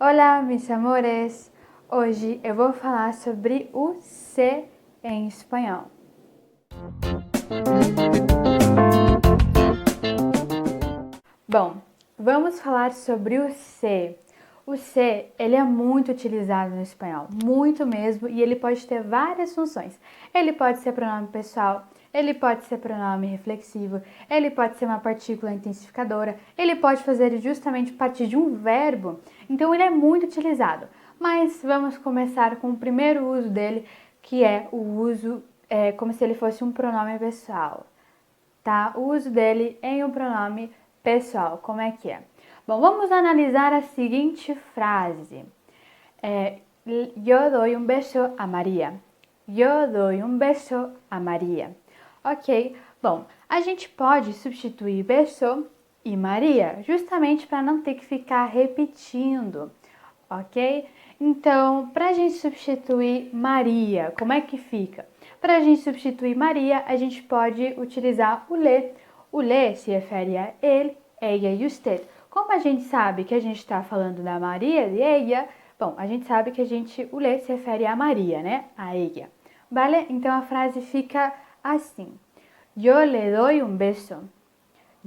Olá, meus amores! Hoje eu vou falar sobre o se em espanhol. Bom, vamos falar sobre o se. O se, ele é muito utilizado no espanhol, muito mesmo, e ele pode ter várias funções. Ele pode ser pronome pessoal, ele pode ser pronome reflexivo, ele pode ser uma partícula intensificadora, ele pode fazer justamente parte de um verbo, então ele é muito utilizado. Mas vamos começar com o primeiro uso dele, que é o uso como se ele fosse um pronome pessoal, tá? O uso dele em um pronome pessoal, como é que é? Bom, vamos analisar a seguinte frase. Eu dou um beijo a Maria. Eu dou um beijo a Maria. Ok? Bom, a gente pode substituir beijo e Maria, justamente para não ter que ficar repetindo, ok? Então, para a gente substituir Maria, como é que fica? Para a gente substituir Maria, a gente pode utilizar o le. O le se refere a ele, ella e usted. Como a gente sabe que a gente está falando da Maria e ella, bom, a gente sabe que o le se refere a Maria, né? A ella. Vale? Então a frase fica assim. Eu le dou um beijo.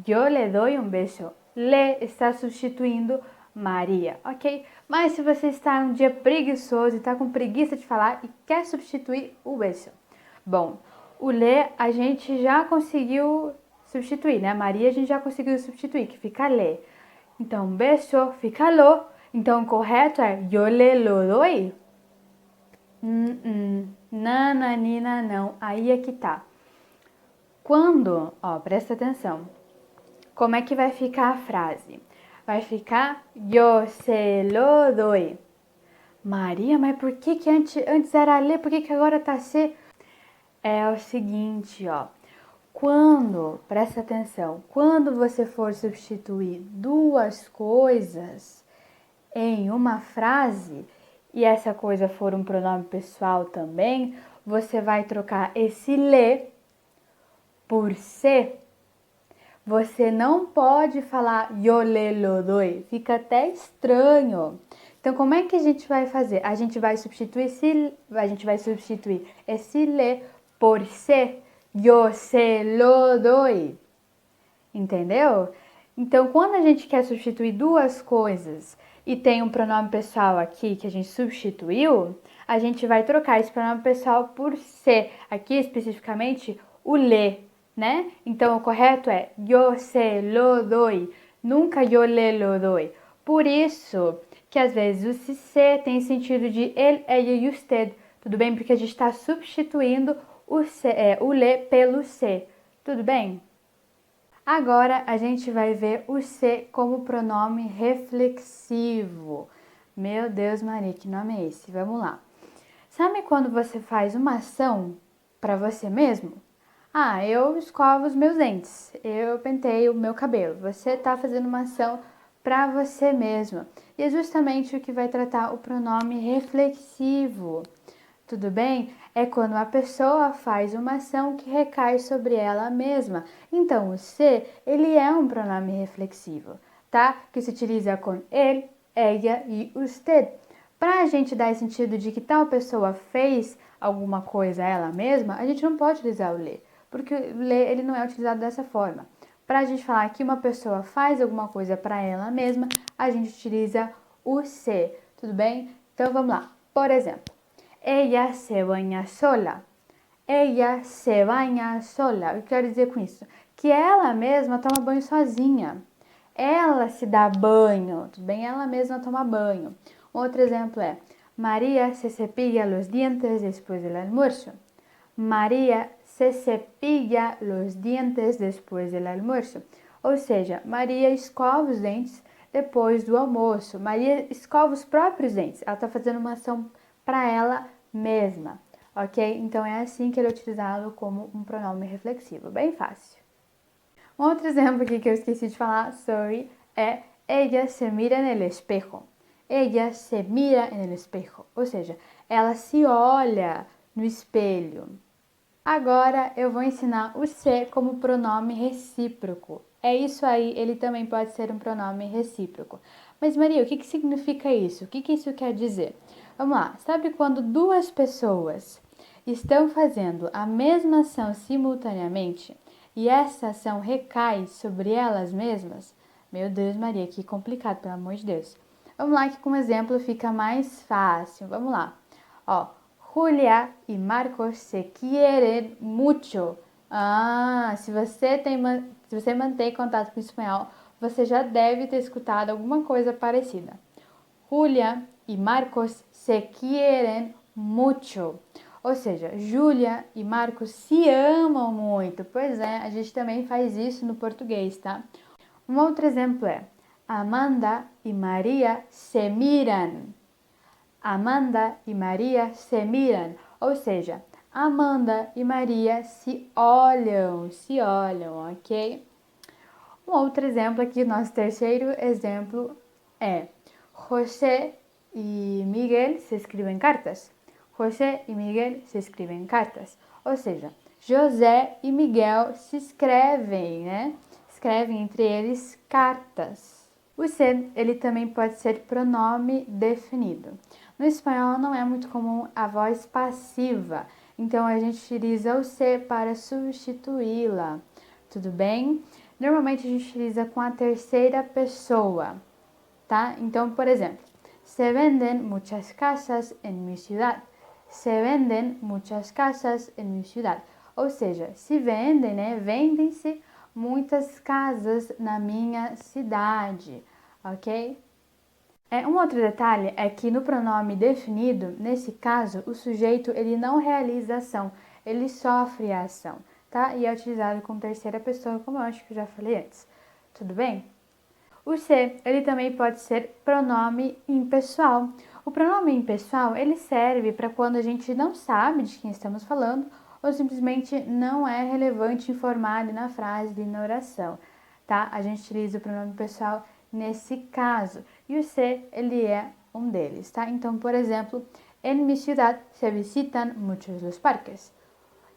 Eu le dou um beijo. Le está substituindo Maria, ok? Mas se você está um dia preguiçoso e está com preguiça de falar e quer substituir o beijo. Bom, o le a gente já conseguiu substituir, né? Maria a gente já conseguiu substituir, que fica le. Então, beijo fica lo. Então, o correto é yo le lo doy. Nananina, não. Aí é que tá. Quando, presta atenção. Como é que vai ficar a frase? Vai ficar yo se lo doy. Maria, mas por que antes era le, por que agora tá se? É o seguinte, presta atenção, quando você for substituir duas coisas em uma frase, e essa coisa for um pronome pessoal também, você vai trocar esse le por se. Você não pode falar yo le lo doy, fica até estranho. Então, como é que a gente vai fazer? A gente vai substituir esse le por se, yo se lo doy. Entendeu? Então, quando a gente quer substituir duas coisas e tem um pronome pessoal aqui que a gente substituiu, a gente vai trocar esse pronome pessoal por se. Aqui, especificamente, o le, né? Então, o correto é yo se lo doy, nunca yo le lo doy. Por isso que, às vezes, o se tem sentido de ele, ella e usted. Tudo bem? Porque a gente está substituindo o le pelo se. Tudo bem? Agora a gente vai ver o se como pronome reflexivo. Meu Deus, Maria, que nome é esse? Vamos lá. Sabe quando você faz uma ação para você mesmo? Eu escovo os meus dentes, eu penteio o meu cabelo. Você está fazendo uma ação para você mesma. E é justamente o que vai tratar o pronome reflexivo. Tudo bem? É quando a pessoa faz uma ação que recai sobre ela mesma. Então, o se, ele é um pronome reflexivo, tá? Que se utiliza com ele, ella e usted. Para a gente dar esse sentido de que tal pessoa fez alguma coisa ela mesma, a gente não pode utilizar o le, porque o le, ele não é utilizado dessa forma. Para a gente falar que uma pessoa faz alguma coisa para ela mesma, a gente utiliza o se, tudo bem? Então, vamos lá. Por exemplo, ella se baña sola. Ella se baña sola. O que eu quero dizer com isso? Que ela mesma toma banho sozinha. Ela se dá banho, tudo bem? Ela mesma toma banho. Outro exemplo é: María se cepilla los dientes después del almuerzo. María se cepilla los dientes después del almuerzo. Ou seja, Maria escova os dentes depois do almoço. Maria escova os próprios dentes. Ela está fazendo uma ação para ela mesma, ok? Então é assim que ele é utilizado como um pronome reflexivo, bem fácil. Um outro exemplo aqui que eu esqueci de falar, sorry, é ella se mira en el espejo. Ella se mira en el espejo, ou seja, ela se olha no espelho. Agora eu vou ensinar o se como pronome recíproco. É isso aí, ele também pode ser um pronome recíproco. Mas Maria, o que significa isso? O que isso quer dizer? Vamos lá, sabe quando duas pessoas estão fazendo a mesma ação simultaneamente e essa ação recai sobre elas mesmas? Meu Deus, Maria, que complicado, pelo amor de Deus. Vamos lá que com um exemplo fica mais fácil. Vamos lá. Ó, Julia e Marcos se quieren mucho. Se você mantém contato com o espanhol, você já deve ter escutado alguma coisa parecida. Julia e Marcos se quieren mucho. Ou seja, Júlia e Marcos se amam muito. Pois é, a gente também faz isso no português, tá? Um outro exemplo é Amanda e Maria se miran. Amanda e Maria se miran. Ou seja, Amanda e Maria se olham, ok? Um outro exemplo aqui, nosso terceiro exemplo é José e Miguel se escrevem cartas. José e Miguel se escrevem cartas. Ou seja, José e Miguel se escrevem, né? Escrevem entre eles cartas. O se, ele também pode ser pronome definido. No espanhol não é muito comum a voz passiva, então a gente utiliza o se para substituí-la. Tudo bem? Normalmente a gente utiliza com a terceira pessoa, tá? Então, por exemplo, se venden muchas casas en mi ciudad. Se venden muchas casas en mi ciudad. Ou seja, se vendem, né? Vendem-se muitas casas na minha cidade, ok? Um outro detalhe é que no pronome definido, nesse caso, o sujeito ele não realiza a ação, ele sofre a ação, tá? E é utilizado com terceira pessoa, como eu acho que eu já falei antes. Tudo bem? O se, ele também pode ser pronome impessoal. O pronome impessoal, ele serve para quando a gente não sabe de quem estamos falando ou simplesmente não é relevante informar ali na frase, ali na oração, tá? A gente utiliza o pronome pessoal nesse caso. E o se, ele é um deles, tá? Então, por exemplo, en mi ciudad se visitan muchos los parques.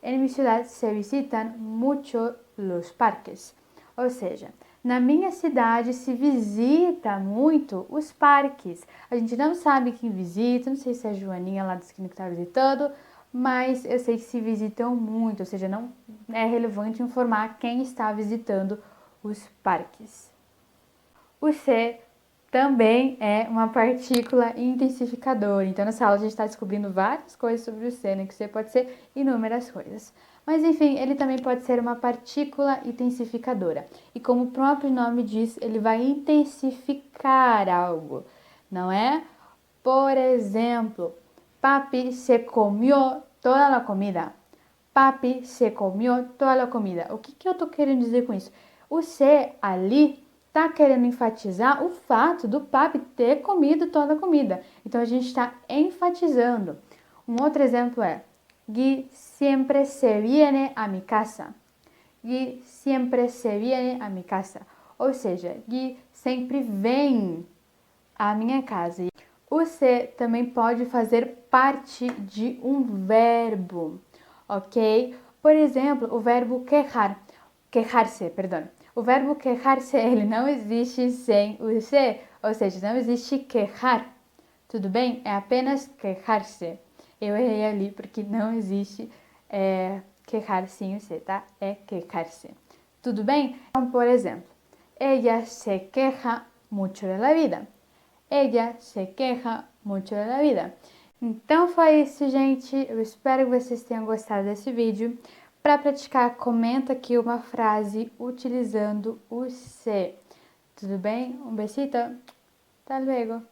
En mi ciudad se visitan mucho los parques. Ou seja, na minha cidade se visita muito os parques. A gente não sabe quem visita, não sei se é a Joaninha lá da esquina que está visitando, mas eu sei que se visitam muito, ou seja, não é relevante informar quem está visitando os parques. O se também é uma partícula intensificadora. Então, nessa aula a gente está descobrindo várias coisas sobre o se, né? Que o se pode ser inúmeras coisas. Mas, enfim, ele também pode ser uma partícula intensificadora. E como o próprio nome diz, ele vai intensificar algo, não é? Por exemplo, papi se comió toda a comida. Papi se comió toda a comida. O que eu estou querendo dizer com isso? O se ali está querendo enfatizar o fato do papi ter comido toda a comida. Então, a gente está enfatizando. Um outro exemplo é Gui siempre se viene a mi casa. Gui siempre se viene a mi casa. Ou seja, Gui sempre vem à minha casa. O se também pode fazer parte de um verbo, ok? Por exemplo, o verbo quejar. Quejar-se, perdão. O verbo quejar-se, ele não existe sem o se, ou seja, não existe quejar. Tudo bem? É apenas quejar-se. Eu errei ali porque não existe quejar sem o se, tá? É quejar-se. Tudo bem? Então, por exemplo, ella se queja mucho de la vida. Ella se queja mucho de la vida. Então foi isso, gente. Eu espero que vocês tenham gostado desse vídeo. Para praticar, comenta aqui uma frase utilizando o se. Tudo bem? Um besito. Hasta luego.